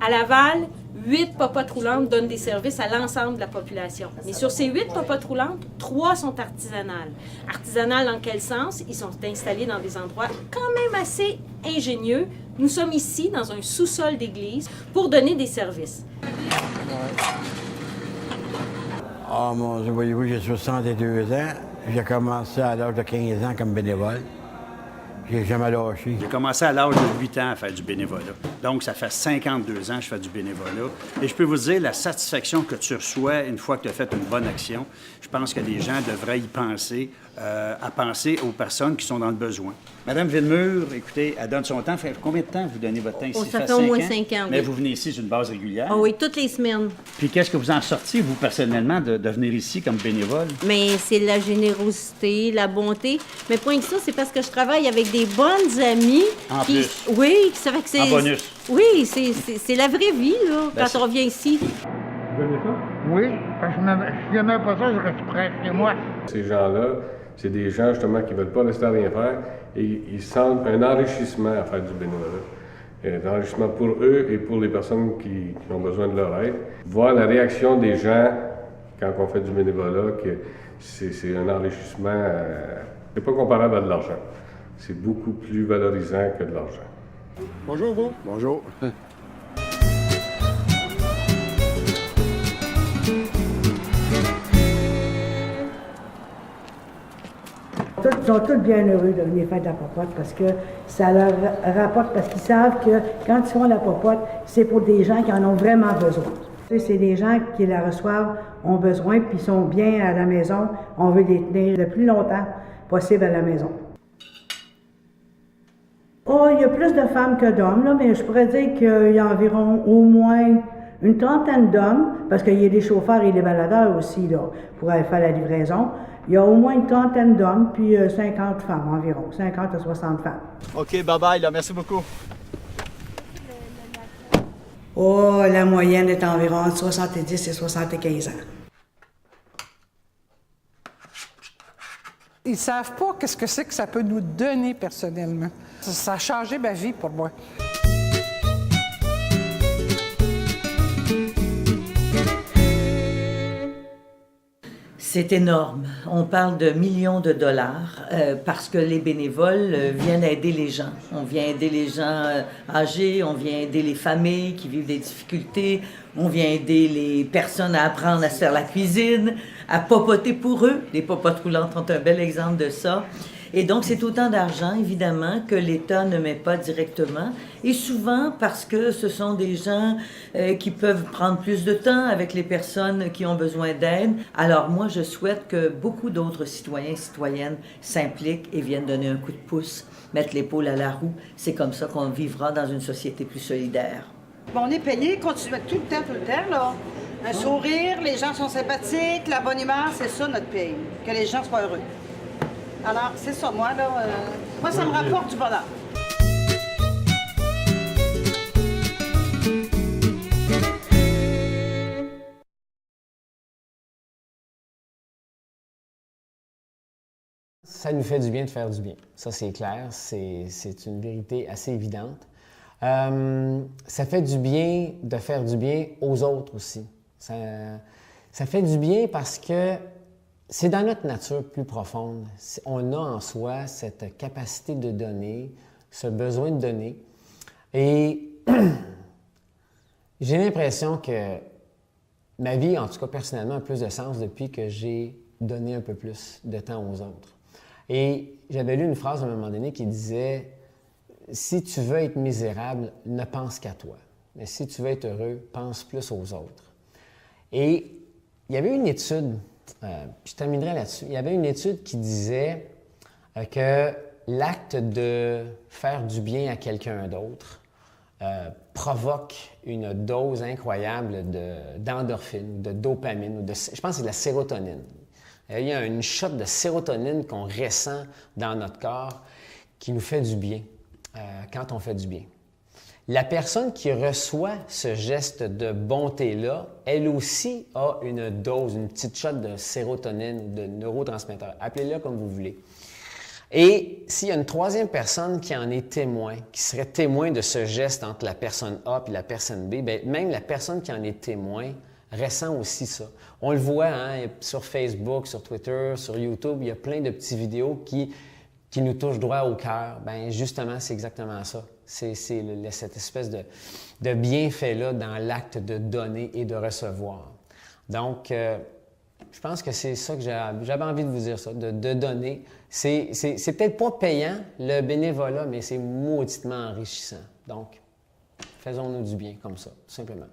À Laval, 8 popotes roulantes donnent des services à l'ensemble de la population. Mais sur ces 8 popotes roulantes, 3 sont artisanales. Artisanales dans quel sens? Ils sont installés dans des endroits quand même assez ingénieux. Nous sommes ici, dans un sous-sol d'église, pour donner des services. Ah mon Dieu, voyez-vous, j'ai 62 ans. J'ai commencé à l'âge de 15 ans comme bénévole. J'ai jamais lâché. J'ai commencé à l'âge de 8 ans à faire du bénévolat. Donc, ça fait 52 ans que je fais du bénévolat. Et je peux vous dire, la satisfaction que tu reçois une fois que tu as fait une bonne action, je pense que les gens devraient y penser, à penser aux personnes qui sont dans le besoin. Madame Villemur, écoutez, elle donne son temps. Fait combien de temps vous donnez votre temps ici? Ça fait au moins 5 ans, Mais oui. vous venez ici sur une base régulière? Oh oui, toutes les semaines. Puis qu'est-ce que vous en sortez, vous, personnellement, de venir ici comme bénévole? Mais c'est la générosité, la bonté. Mais point que ça, c'est parce que je travaille avec des bonnes amies. En qui, plus. Oui, ça fait que c'est... En bonus. Oui, c'est la vraie vie, là, Ben, quand on revient ici. Vous aimez ça? Oui, parce que si j'aimais pas ça, je reste près chez moi. Ces gens-là, c'est des gens justement qui ne veulent pas rester à rien faire et ils sentent un enrichissement à faire du bénévolat. Un enrichissement pour eux et pour les personnes qui ont besoin de leur aide. Voir la réaction des gens quand on fait du bénévolat, que c'est un enrichissement, c'est pas comparable à de l'argent. C'est beaucoup plus valorisant que de l'argent. Bonjour, vous. Bonjour. Ils sont tous bien heureux de venir faire de la popote parce que ça leur rapporte, parce qu'ils savent que quand ils font la popote, c'est pour des gens qui en ont vraiment besoin. C'est des gens qui la reçoivent, ont besoin, puis sont bien à la maison. On veut les tenir le plus longtemps possible à la maison. Oh, il y a plus de femmes que d'hommes, là, mais je pourrais dire qu'il y a environ au moins une trentaine d'hommes, parce qu'il y a des chauffeurs et des baladeurs aussi, là, pour aller faire la livraison. Il y a au moins une trentaine d'hommes, puis 50 femmes environ, 50 à 60 femmes. OK, bye-bye, là. Merci beaucoup. Oh, la moyenne est environ entre 70 et 75 ans. Ils savent pas qu'est-ce que c'est que ça peut nous donner personnellement. Ça a changé ma vie pour moi. C'est énorme. On parle de millions de dollars parce que les bénévoles viennent aider les gens. On vient aider les gens âgés, on vient aider les familles qui vivent des difficultés, on vient aider les personnes à apprendre à se faire la cuisine, à popoter pour eux. Les popotes roulantes sont un bel exemple de ça. Et donc, c'est autant d'argent, évidemment, que l'État ne met pas directement. Et souvent, parce que ce sont des gens qui peuvent prendre plus de temps avec les personnes qui ont besoin d'aide. Alors, moi, je souhaite que beaucoup d'autres citoyens et citoyennes s'impliquent et viennent donner un coup de pouce, mettre l'épaule à la roue. C'est comme ça qu'on vivra dans une société plus solidaire. Bon, on est payé, continue tout le temps, là. Un sourire, les gens sont sympathiques, la bonne humeur, c'est ça notre pays. Que les gens soient heureux. Alors, c'est ça, moi, là. Moi, ça me rapporte du bonheur. Ça nous fait du bien de faire du bien. Ça, c'est clair. C'est une vérité assez évidente. Ça fait du bien de faire du bien aux autres aussi. Ça fait du bien parce que c'est dans notre nature plus profonde. On a en soi cette capacité de donner, ce besoin de donner. Et j'ai l'impression que ma vie, en tout cas personnellement, a plus de sens depuis que j'ai donné un peu plus de temps aux autres. Et j'avais lu une phrase à un moment donné qui disait « Si tu veux être misérable, ne pense qu'à toi. Mais si tu veux être heureux, pense plus aux autres. » Et il y avait une étude, je terminerai là-dessus, il y avait une étude qui disait que l'acte de faire du bien à quelqu'un d'autre provoque une dose incroyable d'endorphine, de dopamine, je pense que c'est de la sérotonine. Il y a une shot de sérotonine qu'on ressent dans notre corps qui nous fait du bien quand on fait du bien. La personne qui reçoit ce geste de bonté-là, elle aussi a une dose, une petite shot de sérotonine, de neurotransmetteurs. Appelez-le comme vous voulez. Et s'il y a une troisième personne qui en est témoin, qui serait témoin de ce geste entre la personne A et la personne B, bien, même la personne qui en est témoin ressent aussi ça. On le voit hein, sur Facebook, sur Twitter, sur YouTube, il y a plein de petites vidéos qui nous touchent droit au cœur. Bien, justement, c'est exactement ça. C'est cette espèce de bienfait-là dans l'acte de donner et de recevoir. Donc, je pense que c'est ça que j'avais envie de vous dire, ça, de donner. C'est peut-être pas payant, le bénévolat, mais c'est mauditement enrichissant. Donc, faisons-nous du bien comme ça, tout simplement.